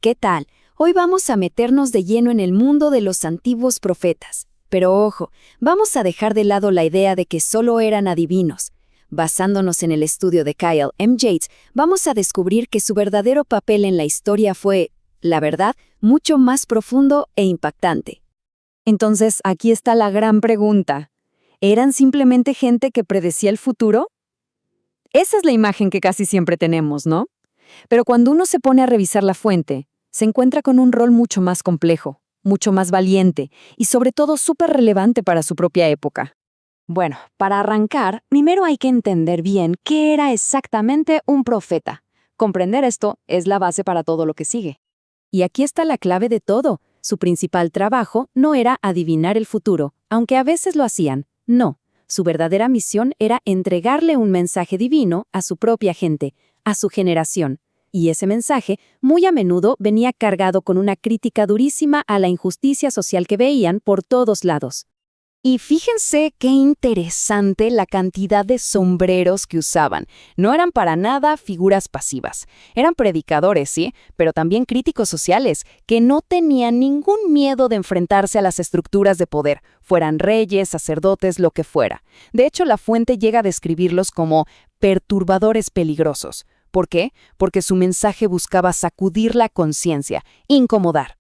¿Qué tal? Hoy vamos a meternos de lleno en el mundo de los antiguos profetas. Pero ojo, vamos a dejar de lado la idea de que solo eran adivinos. Basándonos en el estudio de Kyle M. Yates, vamos a descubrir que su verdadero papel en la historia fue, la verdad, mucho más profundo e impactante. Entonces, aquí está la gran pregunta. ¿Eran simplemente gente que predecía el futuro? Esa es la imagen que casi siempre tenemos, ¿no? Pero cuando uno se pone a revisar la fuente, se encuentra con un rol mucho más complejo, mucho más valiente y sobre todo súper relevante para su propia época. Bueno, para arrancar, primero hay que entender bien qué era exactamente un profeta. Comprender esto es la base para todo lo que sigue. Y aquí está la clave de todo. Su principal trabajo no era adivinar el futuro, aunque a veces lo hacían. No, su verdadera misión era entregarle un mensaje divino a su propia gente, a su generación. Y ese mensaje, muy a menudo, venía cargado con una crítica durísima a la injusticia social que veían por todos lados. Y fíjense qué interesante la cantidad de sombreros que usaban. No eran para nada figuras pasivas. Eran predicadores, sí, pero también críticos sociales, que no tenían ningún miedo de enfrentarse a las estructuras de poder, fueran reyes, sacerdotes, lo que fuera. De hecho, la fuente llega a describirlos como perturbadores peligrosos. ¿Por qué? Porque su mensaje buscaba sacudir la conciencia, incomodar.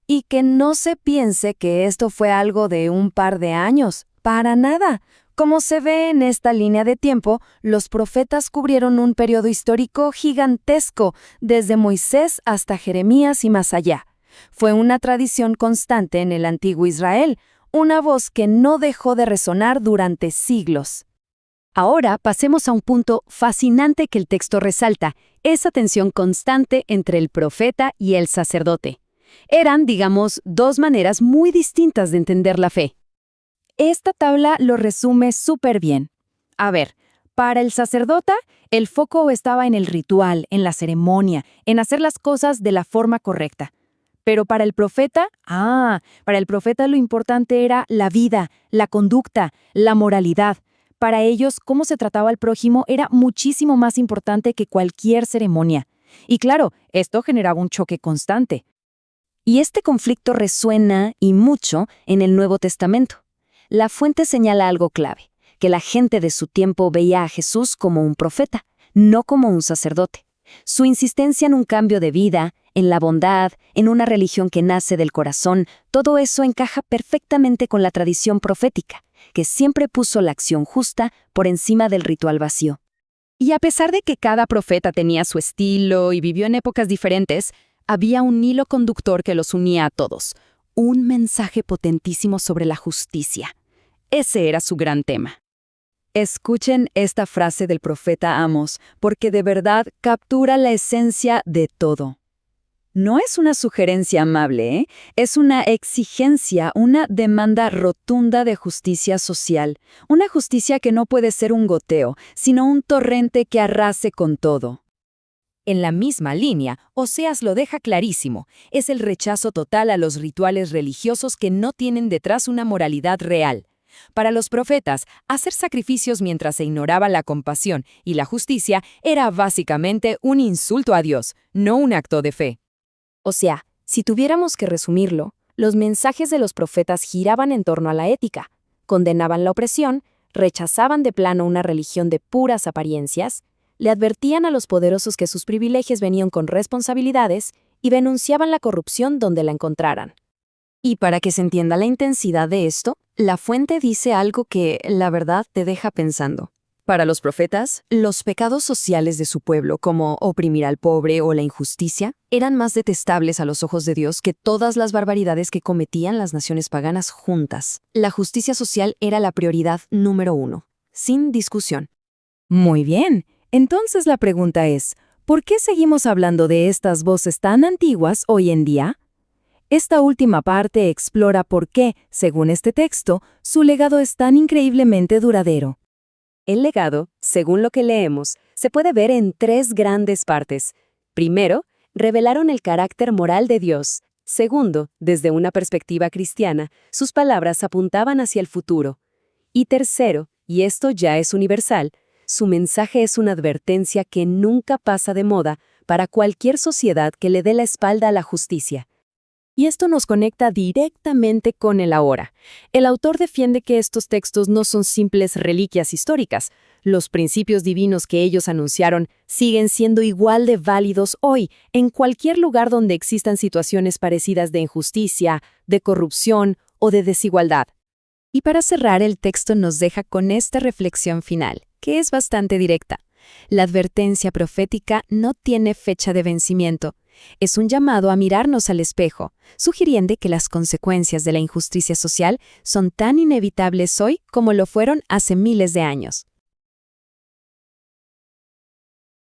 Y que no se piense que esto fue algo de un par de años, para nada. Como se ve en esta línea de tiempo, los profetas cubrieron un periodo histórico gigantesco, desde Moisés hasta Jeremías y más allá. Fue una tradición constante en el antiguo Israel, una voz que no dejó de resonar durante siglos. Ahora pasemos a un punto fascinante que el texto resalta, esa tensión constante entre el profeta y el sacerdote. Eran, digamos, dos maneras muy distintas de entender la fe. Esta tabla lo resume súper bien. A ver, para el sacerdote, el foco estaba en el ritual, en la ceremonia, en hacer las cosas de la forma correcta. Pero para el profeta, lo importante era la vida, la conducta, la moralidad. Para ellos, cómo se trataba al prójimo era muchísimo más importante que cualquier ceremonia. Y claro, esto generaba un choque constante. Y este conflicto resuena, y mucho, en el Nuevo Testamento. La fuente señala algo clave, que la gente de su tiempo veía a Jesús como un profeta, no como un sacerdote. Su insistencia en un cambio de vida, en la bondad, en una religión que nace del corazón, todo eso encaja perfectamente con la tradición profética, que siempre puso la acción justa por encima del ritual vacío. Y a pesar de que cada profeta tenía su estilo y vivió en épocas diferentes, había un hilo conductor que los unía a todos, un mensaje potentísimo sobre la justicia. Ese era su gran tema. Escuchen esta frase del profeta Amos, porque de verdad captura la esencia de todo. No es una sugerencia amable, ¿eh? Es una exigencia, una demanda rotunda de justicia social. Una justicia que no puede ser un goteo, sino un torrente que arrase con todo. En la misma línea, Oseas lo deja clarísimo, es el rechazo total a los rituales religiosos que no tienen detrás una moralidad real. Para los profetas, hacer sacrificios mientras se ignoraba la compasión y la justicia era básicamente un insulto a Dios, no un acto de fe. O sea, si tuviéramos que resumirlo, los mensajes de los profetas giraban en torno a la ética, condenaban la opresión, rechazaban de plano una religión de puras apariencias, le advertían a los poderosos que sus privilegios venían con responsabilidades y denunciaban la corrupción donde la encontraran. Y para que se entienda la intensidad de esto, la fuente dice algo que, la verdad, te deja pensando. Para los profetas, los pecados sociales de su pueblo, como oprimir al pobre o la injusticia, eran más detestables a los ojos de Dios que todas las barbaridades que cometían las naciones paganas juntas. La justicia social era la prioridad número 1, sin discusión. Muy bien. Entonces la pregunta es, ¿por qué seguimos hablando de estas voces tan antiguas hoy en día? Esta última parte explora por qué, según este texto, su legado es tan increíblemente duradero. El legado, según lo que leemos, se puede ver en 3 grandes partes. Primero, revelaron el carácter moral de Dios. Segundo, desde una perspectiva cristiana, sus palabras apuntaban hacia el futuro. Y tercero, y esto ya es universal, su mensaje es una advertencia que nunca pasa de moda para cualquier sociedad que le dé la espalda a la justicia. Y esto nos conecta directamente con el ahora. El autor defiende que estos textos no son simples reliquias históricas. Los principios divinos que ellos anunciaron siguen siendo igual de válidos hoy, en cualquier lugar donde existan situaciones parecidas de injusticia, de corrupción o de desigualdad. Y para cerrar, el texto nos deja con esta reflexión final, que es bastante directa. La advertencia profética no tiene fecha de vencimiento. Es un llamado a mirarnos al espejo, sugiriendo que las consecuencias de la injusticia social son tan inevitables hoy como lo fueron hace miles de años.